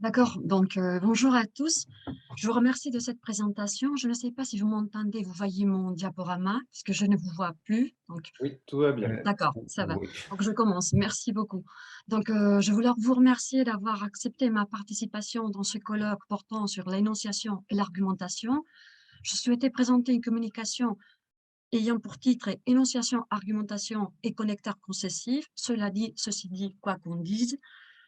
D'accord, donc bonjour à tous. Je vous remercie de cette présentation. Je ne sais pas si vous m'entendez, vous voyez mon diaporama, parce que je ne vous vois plus. Donc, Oui, tout va bien. d'accord, ça va. Oui. Donc, je commence. Merci beaucoup. Donc, je voulais vous remercier d'avoir accepté ma participation dans ce colloque portant sur l'énonciation et l'argumentation. Je souhaitais présenter une communication ayant pour titre énonciation, argumentation et connecteurs concessifs. Ceci dit, quoi qu'on dise.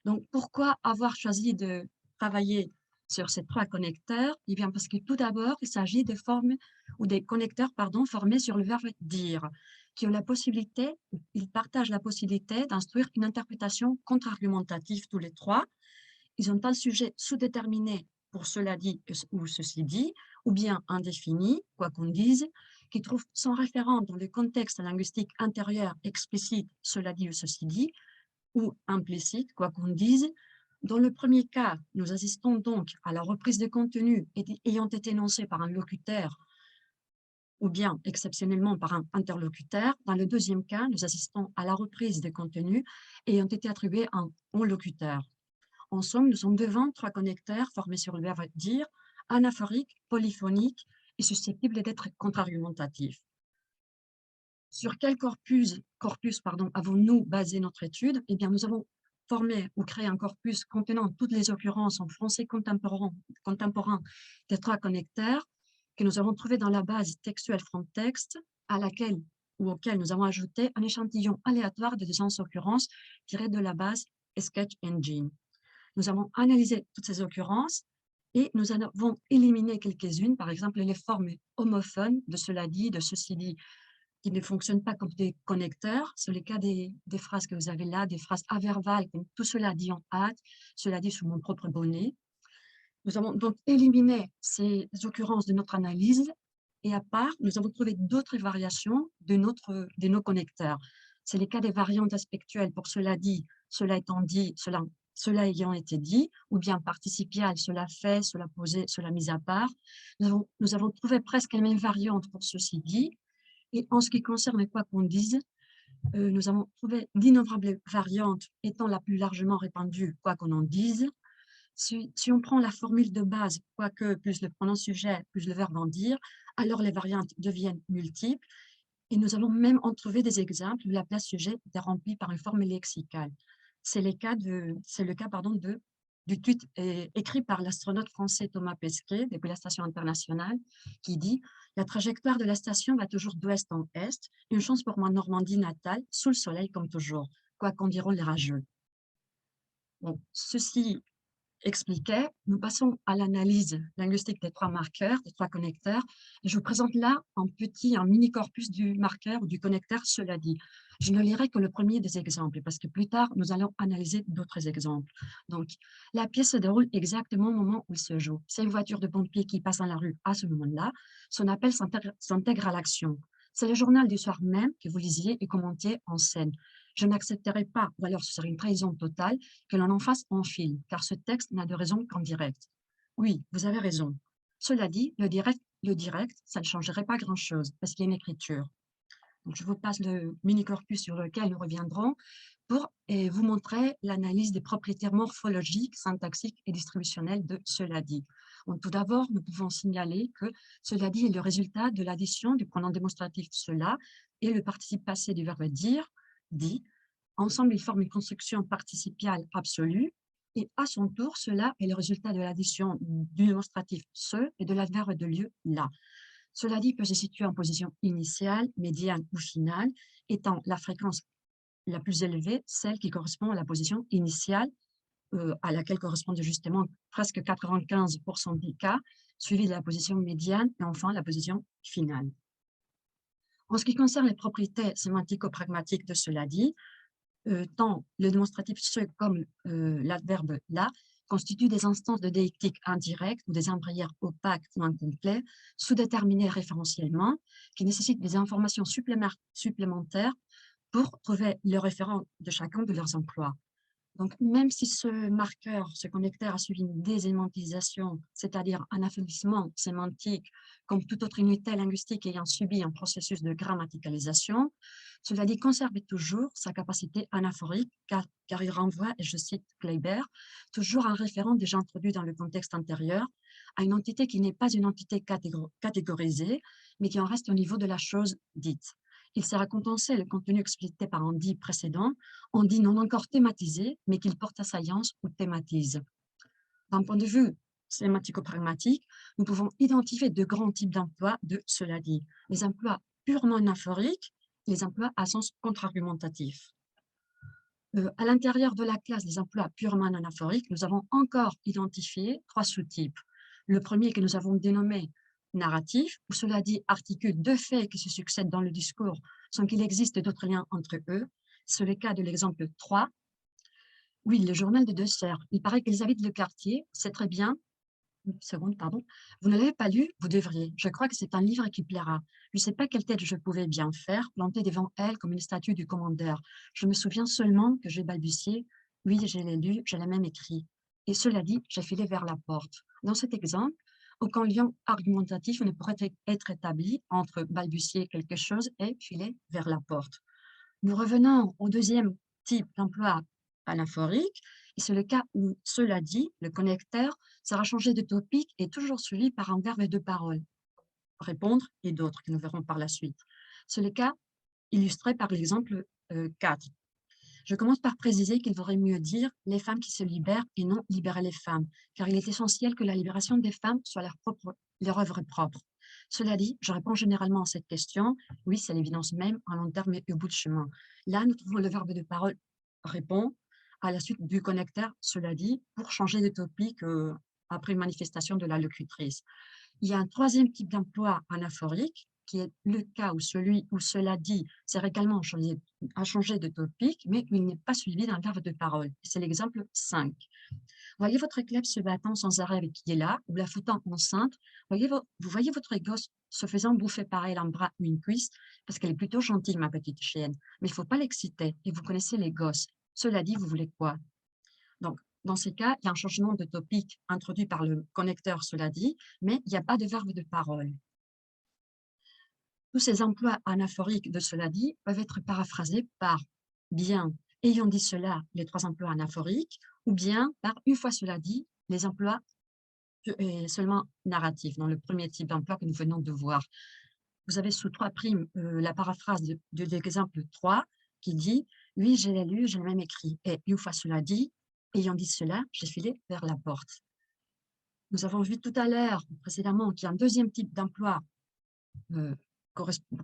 Donc, pourquoi avoir choisi de travailler sur ces trois connecteurs? Eh bien, parce que tout d'abord, il s'agit de formes ou des connecteurs, pardon, formés sur le verbe dire, qui ont la possibilité, ils partagent la possibilité d'instruire une interprétation contre-argumentative tous les trois. Ils ont un sujet sous-déterminé pour cela dit ou ceci dit, ou bien indéfini, quoi qu'on dise, qui trouve son référent dans le contexte linguistique intérieur explicite, cela dit ou ceci dit, ou implicite, quoi qu'on dise. Dans le premier cas, nous assistons donc à la reprise de contenu ayant été énoncé par un locuteur ou bien exceptionnellement par un interlocuteur. Dans le deuxième cas, nous assistons à la reprise de contenu ayant été attribué à un locuteur. En somme, nous sommes devant trois connecteurs formés sur le verbe dire, anaphoriques, polyphoniques et susceptibles d'être contre-argumentatifs. Sur quel corpus avons-nous basé notre étude? Eh bien, nous avons formé ou créé un corpus contenant toutes les occurrences en français contemporain des trois connecteurs que nous avons trouvé dans la base textuelle Fronttext, à laquelle ou auquel nous avons ajouté un échantillon aléatoire de 200 occurrences tirées de la base Sketch Engine. Nous avons analysé toutes ces occurrences et nous en avons éliminé quelques-unes, par exemple les formes homophones de cela dit, de ceci dit, qui ne fonctionnent pas comme des connecteurs. C'est le cas des phrases que vous avez là, des phrases averbales, comme tout cela dit en hâte, cela dit sous mon propre bonnet. Nous avons donc éliminé ces occurrences de notre analyse et à part, nous avons trouvé d'autres variations de nos connecteurs. C'est le cas des variantes aspectuelles pour cela dit, cela étant dit, cela ayant été dit, ou bien participial, cela fait, cela posé, cela mis à part. Nous avons trouvé presque les mêmes variantes pour ceci dit. Et en ce qui concerne quoi qu'on dise, nous avons trouvé d'innombrables variantes étant la plus largement répandue, quoi qu'on en dise. Si on prend la formule de base, quoique plus le pronom sujet, plus le verbe en dire, alors les variantes deviennent multiples. Et nous avons même en trouvé des exemples où la place sujet était remplie par une forme lexicale. C'est le cas, du tweet écrit par l'astronaute français Thomas Pesquet depuis la station internationale qui dit « La trajectoire de la station va toujours d'ouest en est, une chance pour ma Normandie natale, sous le soleil comme toujours, quoi qu'en diront les rageux. » Bon, ceci expliqué, nous passons à l'analyse linguistique des trois marqueurs, des trois connecteurs. Et je vous présente là un mini corpus du marqueur ou du connecteur, cela dit. Je ne lirai que le premier des exemples parce que plus tard, nous allons analyser d'autres exemples. Donc, la pièce se déroule exactement au moment où il se joue. C'est une voiture de pompiers qui passe dans la rue à ce moment-là. Son appel s'intègre à l'action. C'est le journal du soir même que vous lisiez et commentiez en scène. Je n'accepterai pas, ou alors ce serait une trahison totale, que l'on en fasse en film, car ce texte n'a de raison qu'en direct. Oui, vous avez raison. Cela dit, le direct, ça ne changerait pas grand-chose, parce qu'il y a une écriture. Donc, je vous passe le mini-corpus sur lequel nous reviendrons pour vous montrer l'analyse des propriétés morphologiques, syntaxiques et distributionnelles de cela dit. Donc, tout d'abord, nous pouvons signaler que cela dit est le résultat de l'addition du pronom démonstratif cela et le participe passé du verbe dire, dit. Ensemble, ils forment une construction participiale absolue et à son tour, cela est le résultat de l'addition du démonstratif ce et de l'adverbe de lieu là. Cela dit peut se situer en position initiale, médiane ou finale, étant la fréquence la plus élevée, celle qui correspond à la position initiale, à laquelle correspondent justement presque 95% des cas, suivi de la position médiane et enfin la position finale. En ce qui concerne les propriétés sémantico-pragmatiques de cela dit, tant le démonstratif ce comme l'adverbe là constituent des instances de déictique indirecte ou des embryères opaques ou incomplets, sous-déterminés référentiellement, qui nécessitent des informations supplémentaires pour trouver le référent de chacun de leurs emplois. Donc, même si ce marqueur, ce connecteur a subi une désémantisation, c'est-à-dire un affaiblissement sémantique, comme toute autre unité linguistique ayant subi un processus de grammaticalisation, cela dit conserver toujours sa capacité anaphorique, car il renvoie, et je cite Kleiber, toujours un référent déjà introduit dans le contexte antérieur, à une entité qui n'est pas une entité catégorisée, mais qui en reste au niveau de la chose dite. Il sert à compenser le contenu explicité par un dit précédent, on dit non encore thématisé, mais qu'il porte assaillance ou thématise. D'un point de vue sémantico-pragmatique, nous pouvons identifier deux grands types d'emplois de cela dit. Les emplois purement anaphoriques et les emplois à sens contre-argumentatif. À l'intérieur de la classe des emplois purement anaphoriques, nous avons encore identifié trois sous-types. Le premier que nous avons dénommé narratif, où cela dit articule deux faits qui se succèdent dans le discours sans qu'il existe d'autres liens entre eux. C'est le cas de l'exemple 3. Oui, le journal de deux sœurs. Il paraît qu'elles habitent le quartier, c'est très bien. Une seconde, pardon. Vous ne l'avez pas lu? Vous devriez. Je crois que c'est un livre qui plaira. Je ne sais pas quelle tête je pouvais bien faire, planter devant elle comme une statue du commandeur. Je me souviens seulement que j'ai balbutié. Oui, je l'ai lu, je l'ai même écrit. Et cela dit, j'ai filé vers la porte. Dans cet exemple, aucun lien argumentatif ne pourrait être établi entre balbutier quelque chose et filer vers la porte. Nous revenons au deuxième type d'emploi anaphorique, et c'est le cas où, cela dit, le connecteur sera changé de topic et toujours suivi par un verbe de parole, répondre et d'autres que nous verrons par la suite. C'est le cas illustré par l'exemple 4. Je commence par préciser qu'il vaudrait mieux dire les femmes qui se libèrent et non libérer les femmes, car il est essentiel que la libération des femmes soit leur œuvre propre. Cela dit, je réponds généralement à cette question. Oui, c'est l'évidence même, en long terme et au bout de chemin. Là, nous trouvons le verbe de parole répond à la suite du connecteur, cela dit, pour changer de topic après une manifestation de la locutrice. Il y a un troisième type d'emploi anaphorique, qui est le cas où celui où cela dit sert également à changer de topic, mais il n'est pas suivi d'un verbe de parole. C'est l'exemple 5. Voyez votre élève se battant sans arrêt avec qui est là, ou la foutant enceinte. Vous voyez votre gosse se faisant bouffer par elle un bras ou une cuisse, parce qu'elle est plutôt gentille, ma petite chienne. Mais il ne faut pas l'exciter, et vous connaissez les gosses. Cela dit, vous voulez quoi? Donc, dans ces cas, il y a un changement de topic introduit par le connecteur, cela dit, mais il n'y a pas de verbe de parole. Tous ces emplois anaphoriques de cela dit peuvent être paraphrasés par bien ayant dit cela, les trois emplois anaphoriques, ou bien par une fois cela dit, les emplois seulement narratifs, dans le premier type d'emploi que nous venons de voir. Vous avez sous 3' la paraphrase de l'exemple 3 qui dit « Oui, je l'ai lu, je l'ai même écrit. Et une fois cela dit, ayant dit cela, j'ai filé vers la porte. » Nous avons vu tout à l'heure, précédemment, qu'il y a un deuxième type d'emploi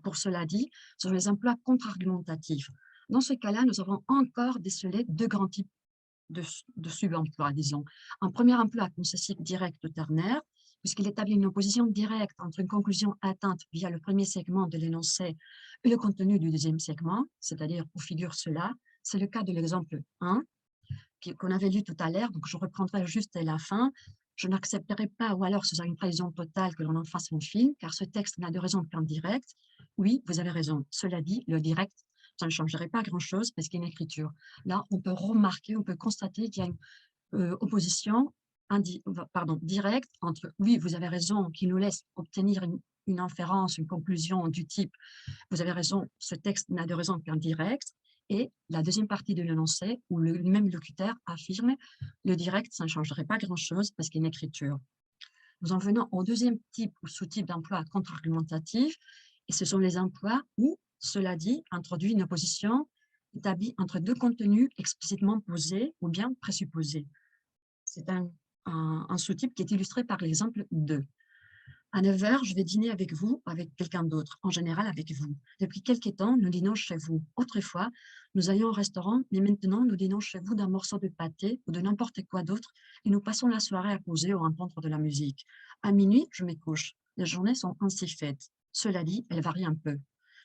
pour cela dit, ce sont les emplois contre-argumentatifs. Dans ce cas-là, nous avons encore décelé deux grands types de sub-emploi, disons. Un premier emploi concessif direct ou ternaire, puisqu'il établit une opposition directe entre une conclusion atteinte via le premier segment de l'énoncé et le contenu du deuxième segment, c'est-à-dire où figure cela. C'est le cas de l'exemple 1, qu'on avait lu tout à l'heure, donc je reprendrai juste la fin. Je n'accepterai pas, ou alors ce sera une trahison totale que l'on en fasse un film, car ce texte n'a de raison qu'un direct. Oui, vous avez raison. Cela dit, le direct, ça ne changerait pas grand-chose parce qu'il y a une écriture. Là, on peut remarquer, on peut constater qu'il y a une opposition directe entre oui, vous avez raison, qui nous laisse obtenir une inférence, une conclusion du type vous avez raison, ce texte n'a de raison qu'un direct, et la deuxième partie de l'énoncé où le même locuteur affirme le direct, ça ne changerait pas grand-chose parce qu'il y a une écriture. Nous en venons au deuxième type ou sous-type d'emploi contre-argumentatif, et ce sont les emplois où, cela dit, introduit une opposition établie entre deux contenus explicitement posés ou bien présupposés. C'est un sous-type qui est illustré par l'exemple 2. À 9 heures, je vais dîner avec vous ou avec quelqu'un d'autre, en général avec vous. Depuis quelque temps, nous dînons chez vous. Autrefois, nous allions au restaurant, mais maintenant, nous dînons chez vous d'un morceau de pâté ou de n'importe quoi d'autre et nous passons la soirée à causer ou à entendre de la musique. À minuit, je me couche. Les journées sont ainsi faites. Cela dit, elles varient un peu.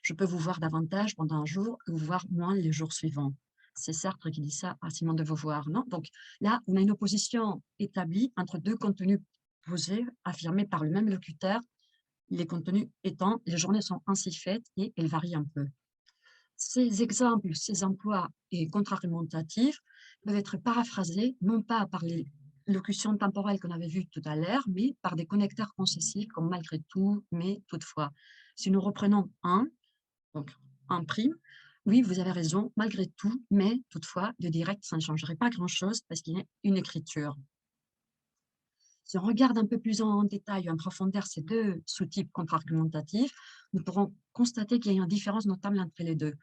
Je peux vous voir davantage pendant un jour et vous voir moins les jours suivants. C'est Sartre qui dit ça à Simone de Beauvoir, non? Donc là, on a une opposition établie entre deux contenus posés, affirmés par le même locuteur, les contenus étant, les journées sont ainsi faites et elles varient un peu. Ces exemples, ces emplois et contre-argumentatifs peuvent être paraphrasés, non pas par les locutions temporelles qu'on avait vues tout à l'heure, mais par des connecteurs concessifs comme malgré tout, mais toutefois. Si nous reprenons un, donc un prime, oui, vous avez raison, malgré tout, mais toutefois, le direct, ça ne changerait pas grand-chose parce qu'il y a une écriture. Si on regarde un peu plus en détail, en profondeur ces deux sous-types contre-argumentatifs, nous pourrons constater qu'il y a une différence notable entre les deux.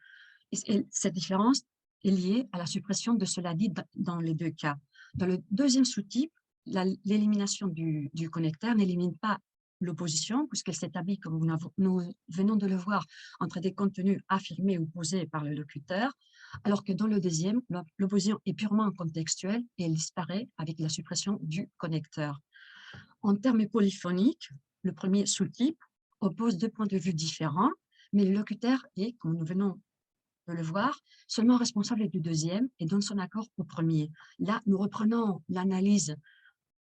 Et cette différence est liée à la suppression de cela dit dans les deux cas. Dans le deuxième sous-type, l'élimination du connecteur n'élimine pas l'opposition, puisqu'elle s'établit, comme nous venons de le voir, entre des contenus affirmés ou posés par le locuteur, alors que dans le deuxième, l'opposition est purement contextuelle et elle disparaît avec la suppression du connecteur. En termes polyphoniques, le premier sous-type oppose deux points de vue différents, mais le locuteur est, comme nous venons de le voir, seulement responsable du deuxième et donne son accord au premier. Là, nous reprenons l'analyse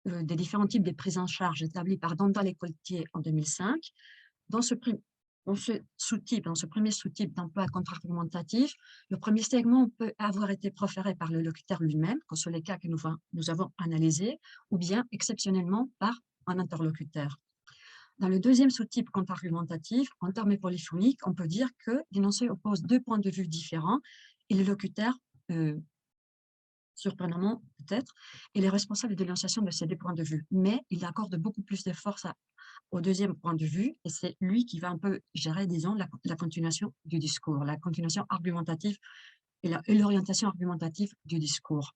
des différents types de prises en charge établis par Dandal-Lécoltier en 2005. Dans ce sous-type, dans ce premier sous-type d'emploi contre-argumentatif, le premier segment peut avoir été proféré par le locuteur lui-même, comme sur les cas que nous avons analysés, ou bien exceptionnellement par un interlocuteur. Dans le deuxième sous-type contre-argumentatif, en termes polyphoniques, on peut dire que l'énoncé oppose deux points de vue différents et le locuteur, surprenamment peut-être, est le responsable de l'énonciation de ces deux points de vue. Mais il accorde beaucoup plus de force au deuxième point de vue et c'est lui qui va un peu gérer, disons, la continuation du discours, la continuation argumentative et l'orientation argumentative du discours.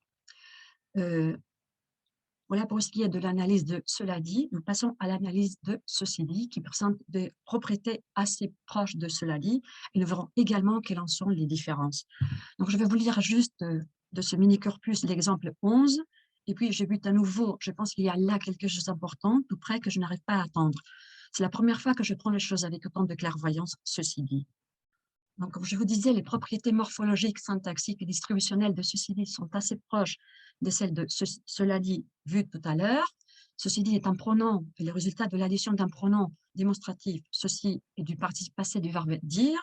Voilà pour ce qui est de l'analyse de cela dit. Nous passons à l'analyse de ceci dit, qui présente des propriétés assez proches de cela dit, et nous verrons également quelles en sont les différences. Donc, je vais vous lire juste de ce mini-corpus l'exemple 11, et puis je bute à nouveau, je pense qu'il y a là quelque chose d'important, tout près que je n'arrive pas à attendre. C'est la première fois que je prends les choses avec autant de clairvoyance, ceci dit. Donc, comme je vous disais, les propriétés morphologiques, syntaxiques et distributionnelles de ceci dit sont assez proches de celles de cela dit vu tout à l'heure. Ceci dit est un pronom et le résultat de l'addition d'un pronom démonstratif, ceci, et du participe passé du verbe dire.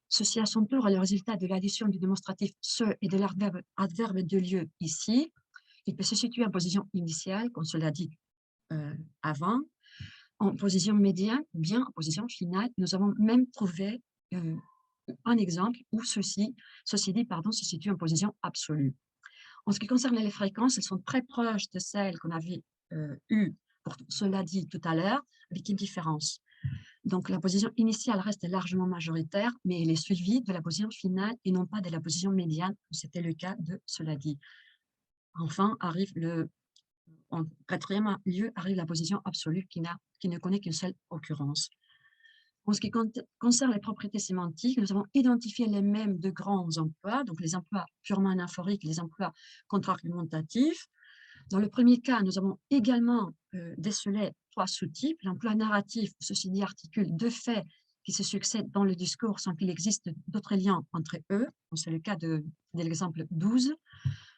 Ceci à son tour est le résultat de l'addition du démonstratif ce et de l'adverbe de lieu ici. Il peut se situer en position initiale, comme cela dit avant, en position médiane ou bien en position finale. Nous avons même trouvé un exemple où ceci dit se situe en position absolue. En ce qui concerne les fréquences, elles sont très proches de celles qu'on avait eues pour cela dit tout à l'heure, avec une différence. Donc, la position initiale reste largement majoritaire, mais elle est suivie de la position finale et non pas de la position médiane, où c'était le cas de cela dit. Enfin, en quatrième lieu, arrive la position absolue qui ne connaît qu'une seule occurrence. En ce qui concerne les propriétés sémantiques, nous avons identifié les mêmes deux grands emplois, donc les emplois purement anaphoriques, les emplois contre-argumentatifs. Dans le premier cas, nous avons également décelé trois sous-types. L'emploi narratif, ceci dit, articule deux faits qui se succèdent dans le discours sans qu'il existe d'autres liens entre eux. C'est le cas de l'exemple 12.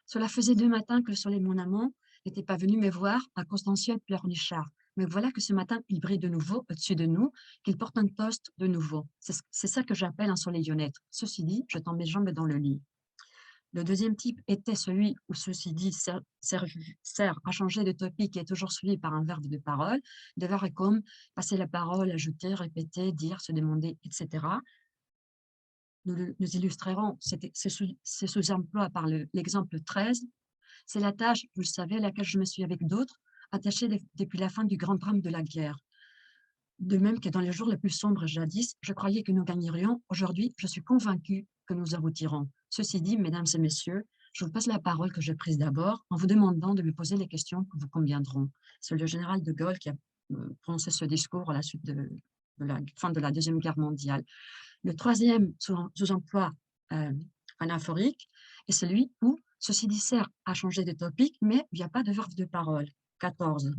Cela faisait 2 matins que le soleil, mon amant, n'était pas venu me voir à Constantiople pleurnichard. Mais voilà que ce matin, il brille de nouveau au-dessus de nous, qu'il porte un toast de nouveau. C'est ça que j'appelle un soleillonnette. Ceci dit, je tends mes jambes dans le lit. Le deuxième type était celui où ceci dit sert à changer de topic et est toujours suivi par un verbe de parole. Des verbes comme passer la parole, ajouter, répéter, dire, se demander, etc. Nous illustrerons ces sous-emplois par l'exemple 13. C'est la tâche, vous le savez, à laquelle je me suis avec d'autres attachée depuis la fin du grand drame de la guerre. De même que dans les jours les plus sombres jadis, je croyais que nous gagnerions. Aujourd'hui, je suis convaincue que nous aboutirons. Ceci dit, mesdames et messieurs, je vous passe la parole que j'ai prise d'abord en vous demandant de me poser les questions que vous conviendront. C'est le général de Gaulle qui a prononcé ce discours à la suite de la fin de la Deuxième Guerre mondiale. Le troisième sous-emploi anaphorique est celui où ceci dit sert à changer de topic, mais il n'y a pas de verbe de parole. 14.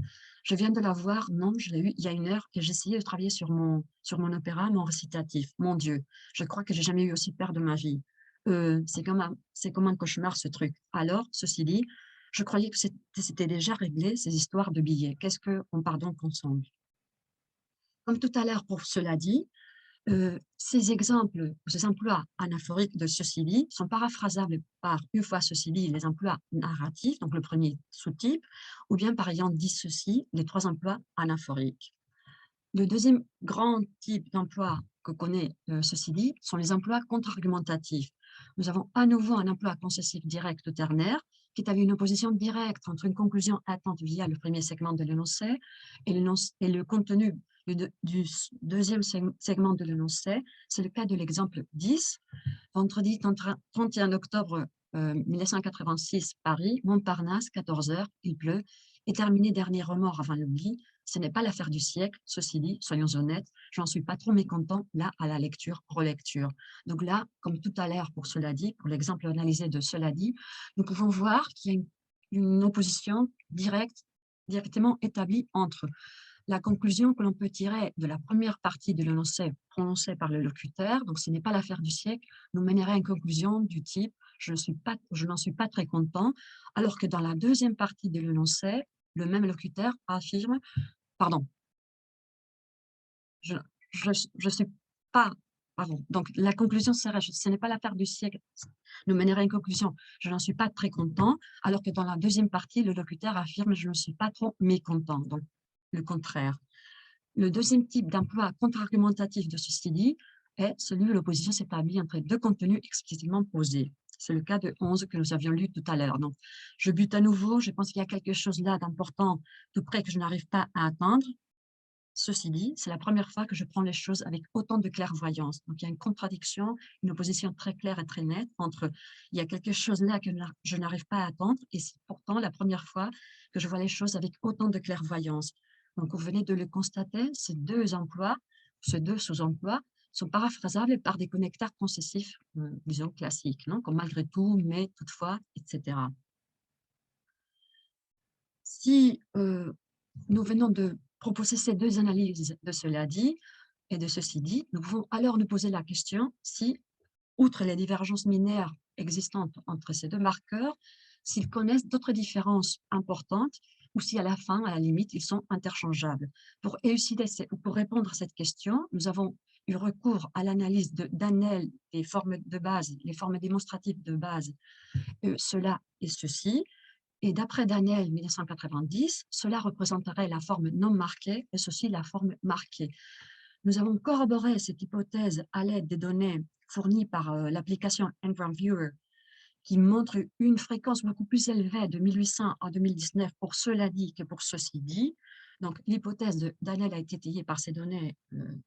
Je viens de la voir, non, je l'ai eu il y a 1 heure et j'essayais de travailler sur mon opéra, mon récitatif. Mon Dieu, je crois que j'ai jamais eu aussi peur de ma vie. C'est comme un cauchemar ce truc. Alors, ceci dit, je croyais que c'était déjà réglé ces histoires de billets. Qu'est-ce qu'on part donc ensemble? Comme tout à l'heure pour cela dit, Ces exemples, ces emplois anaphoriques de ceci dit sont paraphrasables par une fois ceci dit les emplois narratifs, donc le premier sous-type, ou bien par ayant dit ceci, les trois emplois anaphoriques. Le deuxième grand type d'emploi que connaît ceci dit sont les emplois contre-argumentatifs. Nous avons à nouveau un emploi concessif direct ou ternaire qui est avec une opposition directe entre une conclusion attente via le premier segment de l'énoncé et le contenu du deuxième segment de l'énoncé. C'est le cas de l'exemple 10. Vendredi 31 octobre 1986, Paris, Montparnasse, 14 heures, il pleut, et terminé dernier remords avant l'oubli. Ce n'est pas l'affaire du siècle, ceci dit, soyons honnêtes, j'en suis pas trop mécontent là à la lecture, relecture. Donc là, comme tout à l'heure pour cela dit, pour l'exemple analysé de cela dit, nous pouvons voir qu'il y a une opposition directement établie entre la conclusion que l'on peut tirer de la première partie de l'énoncé prononcé par le locuteur, donc ce n'est pas l'affaire du siècle, nous mènerait à une conclusion du type je n'en suis pas très content, alors que dans la deuxième partie de l'énoncé, le même locuteur affirme, pardon, je, je suis pas, pardon, donc la conclusion serait ce n'est pas l'affaire du siècle, nous mènerait à une conclusion, je n'en suis pas très content, alors que dans la deuxième partie, le locuteur affirme je ne suis pas trop mécontent, donc le contraire. Le deuxième type d'emploi contre-argumentatif de ceci dit est celui où l'opposition s'établit entre deux contenus explicitement posés. C'est le cas de 11 que nous avions lu tout à l'heure. Donc, je bute à nouveau, je pense qu'il y a quelque chose là d'important, tout près que je n'arrive pas à atteindre. Ceci dit, c'est la première fois que je prends les choses avec autant de clairvoyance. Donc, il y a une contradiction, une opposition très claire et très nette entre il y a quelque chose là que je n'arrive pas à attendre et c'est pourtant la première fois que je vois les choses avec autant de clairvoyance. Donc, vous venez de le constater, ces deux emplois, ces deux sous-emplois sont paraphrasables par des connecteurs concessifs, disons classiques, non? Comme malgré tout, mais, toutefois, etc. Si nous venons de proposer ces deux analyses de cela dit et de ceci dit, nous pouvons alors nous poser la question si, outre les divergences mineures existantes entre ces deux marqueurs, s'ils connaissent d'autres différences importantes ou si à la fin, à la limite, ils sont interchangeables. Pour élucider ou pour répondre à cette question, nous avons eu recours à l'analyse d'Annel des formes de base, les formes démonstratives de base, cela et ceci, et d'après Daniel 1990, cela représenterait la forme non marquée et ceci la forme marquée. Nous avons corroboré cette hypothèse à l'aide des données fournies par l'application Ngram Viewer qui montre une fréquence beaucoup plus élevée de 1800 à 2019 pour cela dit que pour ceci dit. Donc, l'hypothèse de Daniel a été étayée par ces données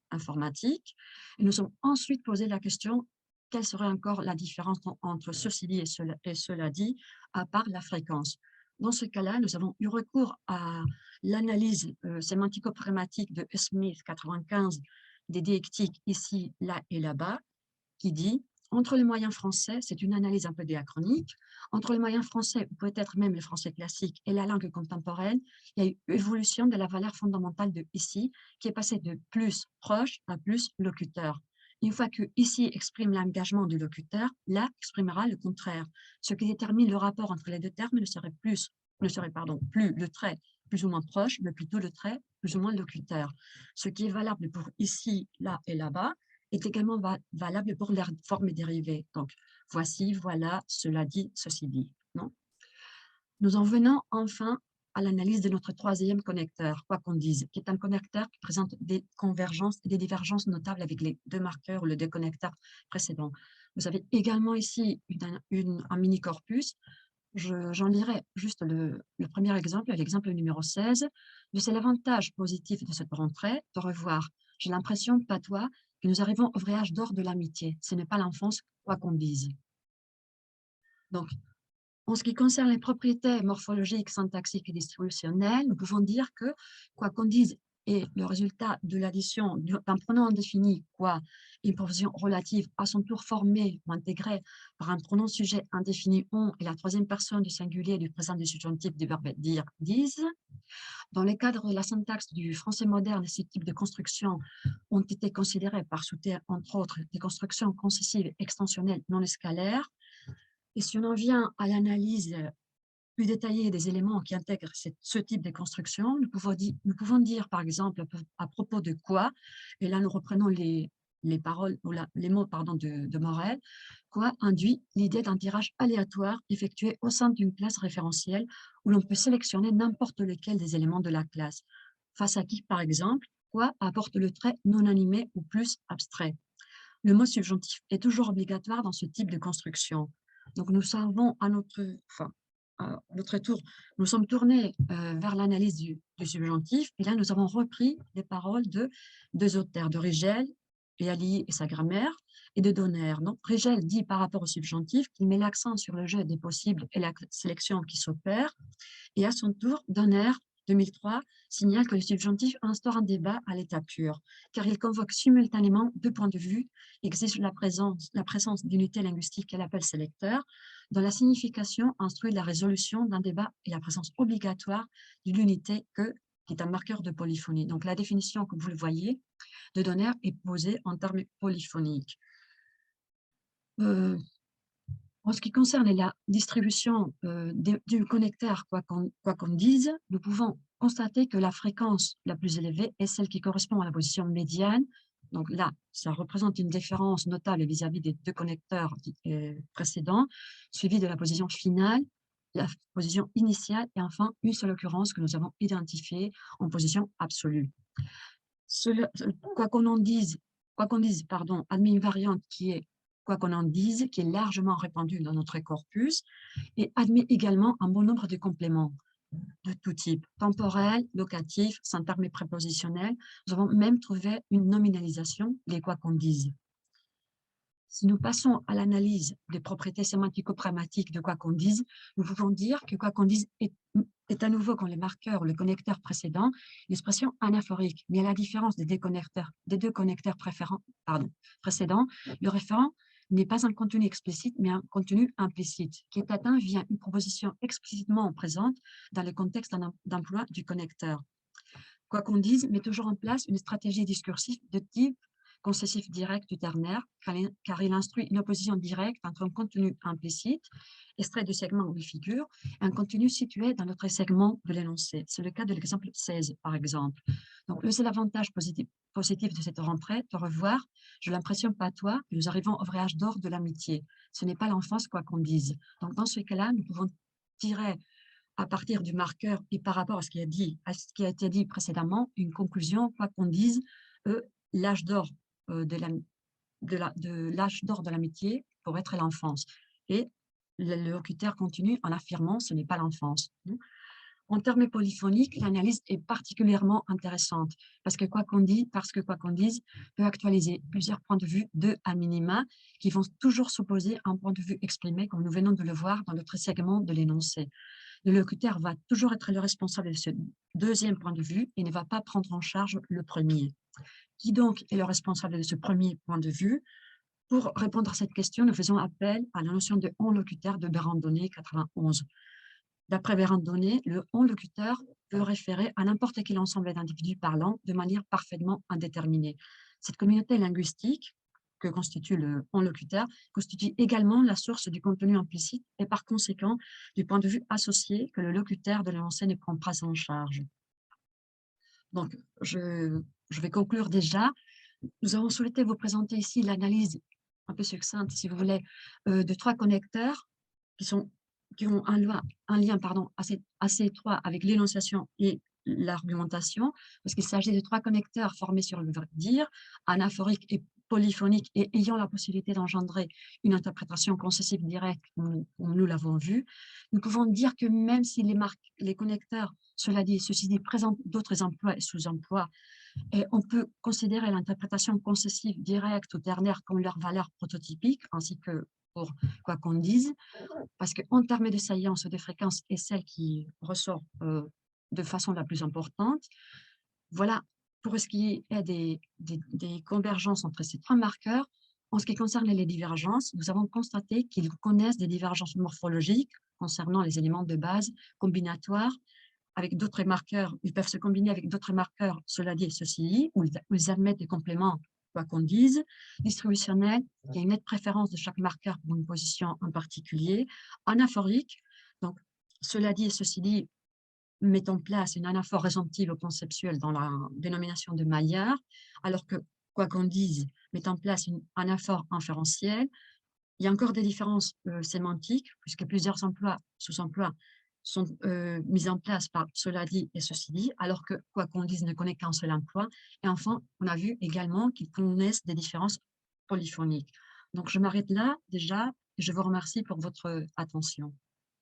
informatiques. Et nous avons ensuite posé la question quelle serait encore la différence entre ceci dit et cela dit, à part la fréquence. Dans ce cas-là, nous avons eu recours à l'analyse sémantico-pragmatique de Smith 95 des diéctiques ici, là et là-bas, qui dit entre les moyens français, c'est une analyse un peu diachronique, entre les moyens français, ou peut-être même le français classique et la langue contemporaine, il y a eu évolution de la valeur fondamentale de ici, qui est passée de plus proche à plus locuteur. Une fois que ici exprime l'engagement du locuteur, là exprimera le contraire. Ce qui détermine le rapport entre les deux termes ne serait plus le trait plus ou moins proche, mais plutôt le trait plus ou moins locuteur. Ce qui est valable pour ici, là et là-bas, est également valable pour les formes dérivées. Donc, voici, voilà, cela dit, ceci dit. Non? Nous en venons enfin à l'analyse de notre troisième connecteur, quoi qu'on dise, qui est un connecteur qui présente des convergences et des divergences notables avec les deux marqueurs ou les deux connecteurs précédents. Vous avez également ici un mini-corpus. J'en lirai juste le premier exemple, l'exemple numéro 16. C'est l'avantage positif de cette rentrée, de revoir, j'ai l'impression, patois, que nous arrivons au vrai âge d'or de l'amitié. Ce n'est pas l'enfance, quoi qu'on dise. Donc, en ce qui concerne les propriétés morphologiques, syntaxiques et distributionnelles, nous pouvons dire que, quoi qu'on dise, est le résultat de l'addition d'un pronom indéfini, quoi, une proposition relative à son tour formée ou intégrée par un pronom sujet indéfini on et la troisième personne du singulier du présent du subjonctif du verbe dire, disent. Dans le cadre de la syntaxe du français moderne, ces types de constructions ont été considérés par Souter, entre autres, des constructions concessives extensionnelles non scalaires. Et si on en vient à l'analyse plus détaillée des éléments qui intègrent ce type de construction, nous pouvons dire, par exemple, à propos de quoi, et là nous reprenons les paroles ou les mots pardon, de Morel, quoi induit l'idée d'un tirage aléatoire effectué au sein d'une classe référentielle où l'on peut sélectionner n'importe lequel des éléments de la classe, face à qui, par exemple, quoi apporte le trait non animé ou plus abstrait. Le mot subjonctif est toujours obligatoire dans ce type de construction. Donc, nous savons à notre tour, nous sommes tournés vers l'analyse du subjonctif, et là, nous avons repris les paroles de deux auteurs, de Rigel, et Ali et sa grammaire, et de Donner. Donc, Rigel dit par rapport au subjonctif qu'il met l'accent sur le jeu des possibles et la sélection qui s'opère, et à son tour, Donner, 2003, signale que le subjonctif instaure un débat à l'état pur, car il convoque simultanément deux points de vue, exige la présence d'unités linguistiques qu'elle appelle sélecteurs, dont la signification instruit la résolution d'un débat et la présence obligatoire d'une unité qui est un marqueur de polyphonie. Donc la définition, comme vous le voyez, de Donner est posée en termes polyphoniques. En ce qui concerne la distribution du connecteur, quoi qu'on dise, nous pouvons constater que la fréquence la plus élevée est celle qui correspond à la position médiane. Donc là, ça représente une différence notable vis-à-vis des deux connecteurs précédents, suivi de la position finale, la position initiale et enfin une seule occurrence que nous avons identifiée en position absolue. Quoi qu'on dise, admet une variante qui est quoi qu'on en dise, qui est largement répandue dans notre corpus, et admet également un bon nombre de compléments de tout type, temporel, locatif, syntaxe et prépositionnel. Nous avons même trouvé une nominalisation des quoi qu'on dise. Si nous passons à l'analyse des propriétés sémantico-pragmatiques de quoi qu'on dise, nous pouvons dire que quoi qu'on dise est à nouveau, comme les marqueurs ou le connecteur précédent, l'expression anaphorique. Mais à la différence des deux connecteurs précédents, le référent n'est pas un contenu explicite, mais un contenu implicite, qui est atteint via une proposition explicitement présente dans le contexte d'emploi du connecteur. Quoi qu'on dise, met toujours en place une stratégie discursive de type concessif direct du ternaire, car il instruit une opposition directe entre un contenu implicite, extrait du segment où il figure, et un contenu situé dans notre segment de l'énoncé. C'est le cas de l'exemple 16, par exemple. Donc, le seul avantage positif de cette rentrée, de revoir, j'ai l'impression, pas toi, que nous arrivons au vrai âge d'or de l'amitié. Ce n'est pas l'enfance, quoi qu'on dise. Donc, dans ce cas-là, nous pouvons tirer à partir du marqueur et par rapport à ce qui a été dit précédemment, une conclusion, quoi qu'on dise, l'âge d'or de l'âge d'or de l'amitié pour être l'enfance. Et le locuteur continue en affirmant ce n'est pas l'enfance. En termes polyphoniques, l'analyse est particulièrement intéressante parce que quoi qu'on dise peut actualiser plusieurs points de vue de à minima qui vont toujours s'opposer à un point de vue exprimé comme nous venons de le voir dans notre segment de l'énoncé. Le locuteur va toujours être le responsable de ce deuxième point de vue et ne va pas prendre en charge le premier. Qui donc est le responsable de ce premier point de vue? Pour répondre à cette question, nous faisons appel à la notion de on locuteur de Bérandonnet 91. D'après Bérandonnet, le on locuteur peut référer à n'importe quel ensemble d'individus parlant de manière parfaitement indéterminée. Cette communauté linguistique que constitue le on locuteur constitue également la source du contenu implicite et par conséquent du point de vue associé que le locuteur de l'énoncé ne prend pas en charge. Donc, je vais conclure déjà. Nous avons souhaité vous présenter ici l'analyse un peu succincte, si vous voulez, de trois connecteurs qui ont un lien assez étroit avec l'énonciation et l'argumentation, parce qu'il s'agit de trois connecteurs formés sur le verbe dire, anaphorique et polyphonique, et ayant la possibilité d'engendrer une interprétation concessive directe, comme nous l'avons vu. Nous pouvons dire que même si les connecteurs, ceci dit, présentent d'autres emplois et sous-emplois, et on peut considérer l'interprétation concessive directe ou ternaire comme leur valeur prototypique, ainsi que pour quoi qu'on dise, parce qu'en termes de saillance ou de fréquence est celle qui ressort de façon la plus importante. Voilà pour ce qui est des convergences entre ces trois marqueurs. En ce qui concerne les divergences, nous avons constaté qu'ils connaissent des divergences morphologiques concernant les éléments de base combinatoires avec d'autres marqueurs. Ils peuvent se combiner avec d'autres marqueurs, cela dit, ceci, où ils admettent des compléments, quoi qu'on dise. Distributionnel, il y a une nette préférence de chaque marqueur pour une position en particulier. Anaphorique, donc cela dit et ceci dit, met en place une anaphore résumptive ou conceptuelle dans la dénomination de Maillard, alors que, quoi qu'on dise, met en place un effort inférentiel. Il y a encore des différences sémantiques, puisque plusieurs emplois, sous-emplois sont mis en place par cela dit et ceci dit, alors que quoi qu'on dise ne connaît qu'un seul emploi. Et enfin, on a vu également qu'ils connaissent des différences polyphoniques. Donc, je m'arrête là déjà et je vous remercie pour votre attention.